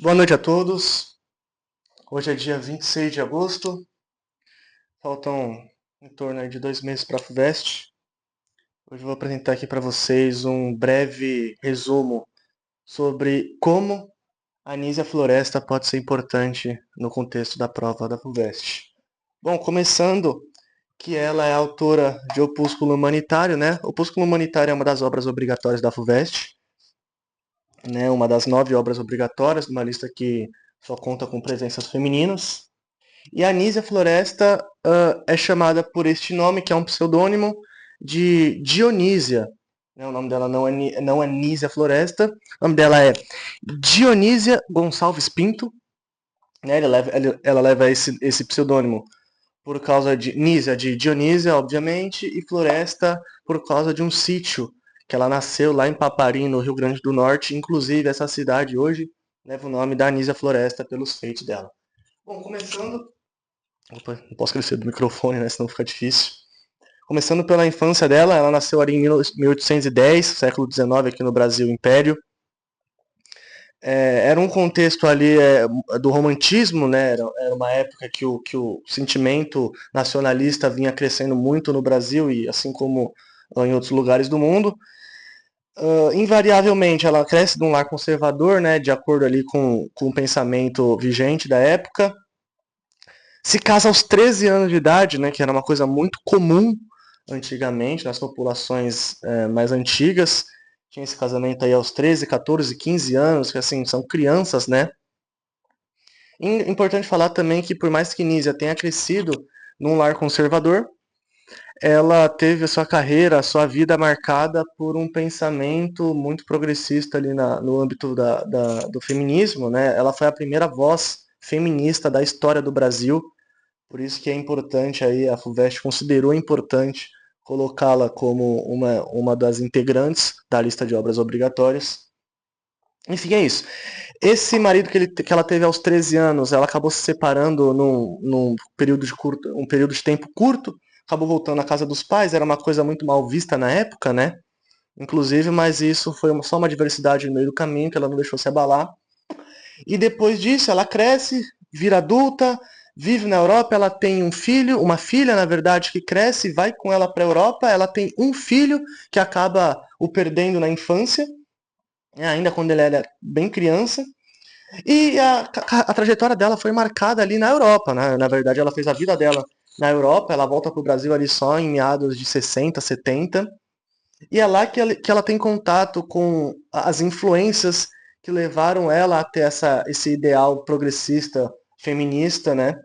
Boa noite a todos. Hoje é dia 26 de agosto. Faltam em torno aí de 2 meses para a FUVEST. Hoje eu vou apresentar aqui para vocês um breve resumo sobre como a Anísia Floresta pode ser importante no contexto da prova da FUVEST. Bom, começando que ela é autora de Opúsculo Humanitário, né? Opúsculo Humanitário é uma das obras obrigatórias da FUVEST, né? Uma das 9 obras obrigatórias, numa lista que só conta com presenças femininas. E a Anísia Floresta é chamada por este nome, que é um pseudônimo de Dionísia. Né? O nome dela não é Nísia Floresta, o nome dela é Dionísia Gonçalves Pinto. Né? Ela leva esse pseudônimo por causa de Nísia, de Dionísia, obviamente, e Floresta por causa de um sítio que ela nasceu lá em Paparim, no Rio Grande do Norte. Inclusive, essa cidade hoje leva o nome da Anísia Floresta pelos feitos dela. Bom, começando. Opa, não posso crescer do microfone, né? Senão fica difícil. Começando pela infância dela, ela nasceu ali em 1810, século XIX, aqui no Brasil, Império. Era um contexto ali do romantismo, né? Era uma época que o sentimento nacionalista vinha crescendo muito no Brasil e assim como em outros lugares do mundo. Invariavelmente, ela cresce num lar conservador, né? De acordo ali com o pensamento vigente da época. Se casa aos 13 anos de idade, né, que era uma coisa muito comum antigamente nas populações mais antigas. Tinha esse casamento aí aos 13, 14, 15 anos, que assim, são crianças, né? E importante falar também que por mais que Nísia tenha crescido num lar conservador, ela teve a sua carreira, a sua vida marcada por um pensamento muito progressista ali no âmbito do feminismo, né? Ela foi a primeira voz feminista da história do Brasil. Por isso que é importante aí, a FUVEST considerou importante colocá-la como uma das integrantes da lista de obras obrigatórias. Enfim, é isso. Esse marido que ela teve aos 13 anos, ela acabou se separando num um período de tempo curto, acabou voltando à casa dos pais, era uma coisa muito mal vista na época, né? Inclusive, mas isso foi só uma diversidade no meio do caminho, que ela não deixou se abalar. E depois disso, ela cresce, vira adulta, vive na Europa, ela tem um filho, uma filha, na verdade, que cresce, vai com ela para a Europa, ela tem um filho que acaba o perdendo na infância, né, ainda quando ele era bem criança. E a trajetória dela foi marcada ali na Europa, né? Na verdade, ela fez a vida dela na Europa, ela volta para o Brasil ali só em meados de 60, 70. E é lá que ela tem contato com as influências que levaram ela até esse ideal progressista, feminista, né?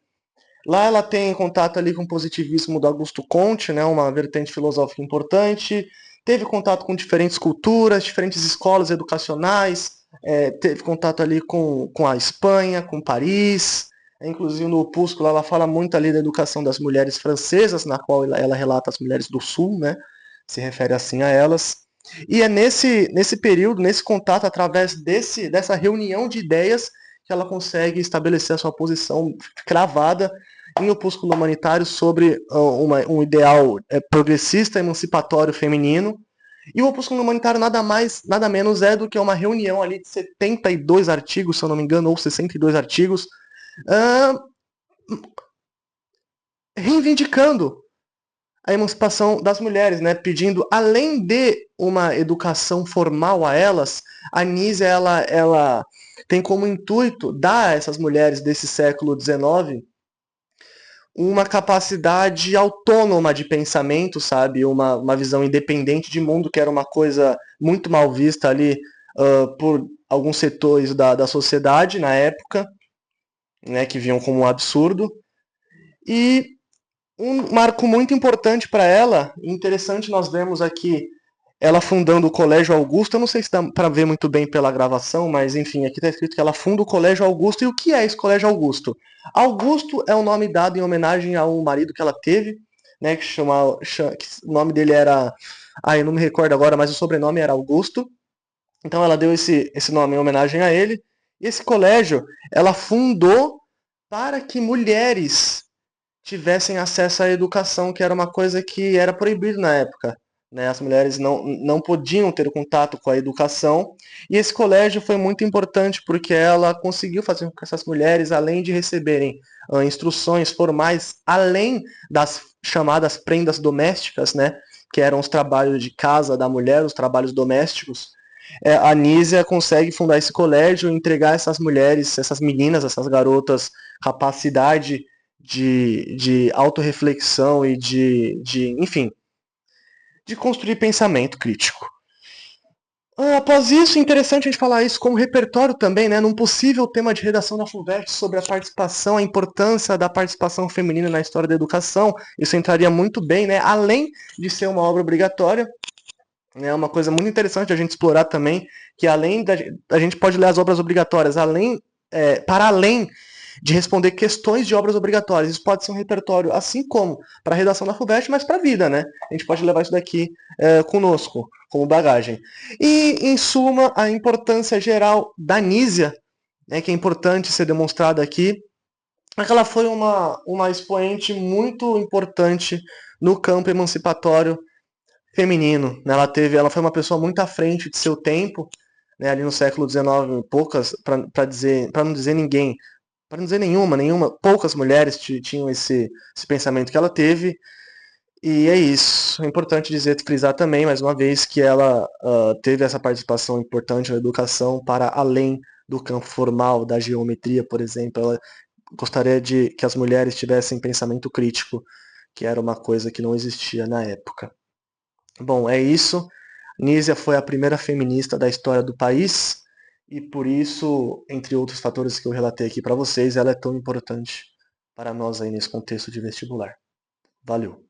Lá ela tem contato ali com o positivismo do Augusto Comte, né? Uma vertente filosófica importante. Teve contato com diferentes culturas, diferentes escolas educacionais. Teve contato ali com a Espanha, com Paris. Inclusive no Opúsculo ela fala muito ali da educação das mulheres francesas, na qual ela relata as mulheres do Sul, né? Se refere assim a elas. E é nesse período, nesse contato, através dessa reunião de ideias, que ela consegue estabelecer a sua posição cravada em Opúsculo Humanitário sobre um ideal progressista, emancipatório feminino. E o Opúsculo Humanitário nada mais, nada menos é do que uma reunião ali de 72 artigos, se eu não me engano, ou 62 artigos, uh, reivindicando a emancipação das mulheres, né? Pedindo, além de uma educação formal a elas, a Anísia ela tem como intuito dar a essas mulheres desse século XIX uma capacidade autônoma de pensamento, sabe? Uma visão independente de mundo, que era uma coisa muito mal vista ali por alguns setores da sociedade na época, né? Que viam como um absurdo. E um marco muito importante para ela, interessante nós vemos aqui ela fundando o Colégio Augusto. Eu não sei se dá para ver muito bem pela gravação, mas enfim, aqui está escrito que ela funda o Colégio Augusto. E o que é esse Colégio Augusto? Augusto é o nome dado em homenagem ao marido que ela teve, né, que o nome dele era, eu não me recordo agora, mas o sobrenome era Augusto. Então ela deu esse nome em homenagem a ele. E esse colégio ela fundou para que mulheres tivessem acesso à educação, que era uma coisa que era proibido na época. né? As mulheres não podiam ter contato com a educação, e esse colégio foi muito importante porque ela conseguiu fazer com que essas mulheres, além de receberem instruções formais, além das chamadas prendas domésticas, né? Que eram os trabalhos de casa da mulher, os trabalhos domésticos, a Nísia consegue fundar esse colégio e entregar a essas mulheres, essas meninas, essas garotas, capacidade de autorreflexão e enfim, de construir pensamento crítico. Após isso, interessante a gente falar isso como repertório também, né, num possível tema de redação da FUVEST sobre a participação, a importância da participação feminina na história da educação. Isso entraria muito bem, né, além de ser uma obra obrigatória. É uma coisa muito interessante a gente explorar também, que além da a gente pode ler as obras obrigatórias, para além de responder questões de obras obrigatórias. Isso pode ser um repertório, assim como para a redação da FUVEST, mas para a vida, né? A gente pode levar isso daqui conosco, como bagagem. E, em suma, a importância geral da Nísia, né, que é importante ser demonstrada aqui, é que ela foi uma expoente muito importante no campo emancipatório feminino. Né? Ela foi uma pessoa muito à frente de seu tempo, né? Ali no século XIX, poucas, para não dizer ninguém, para não dizer poucas mulheres tinham esse pensamento que ela teve. E é isso. É importante dizer, frisar também, mais uma vez, que ela teve essa participação importante na educação para além do campo formal, da geometria, por exemplo. Ela gostaria de que as mulheres tivessem pensamento crítico, que era uma coisa que não existia na época. Bom, é isso. Nísia foi a primeira feminista da história do país e por isso, entre outros fatores que eu relatei aqui para vocês, ela é tão importante para nós aí nesse contexto de vestibular. Valeu!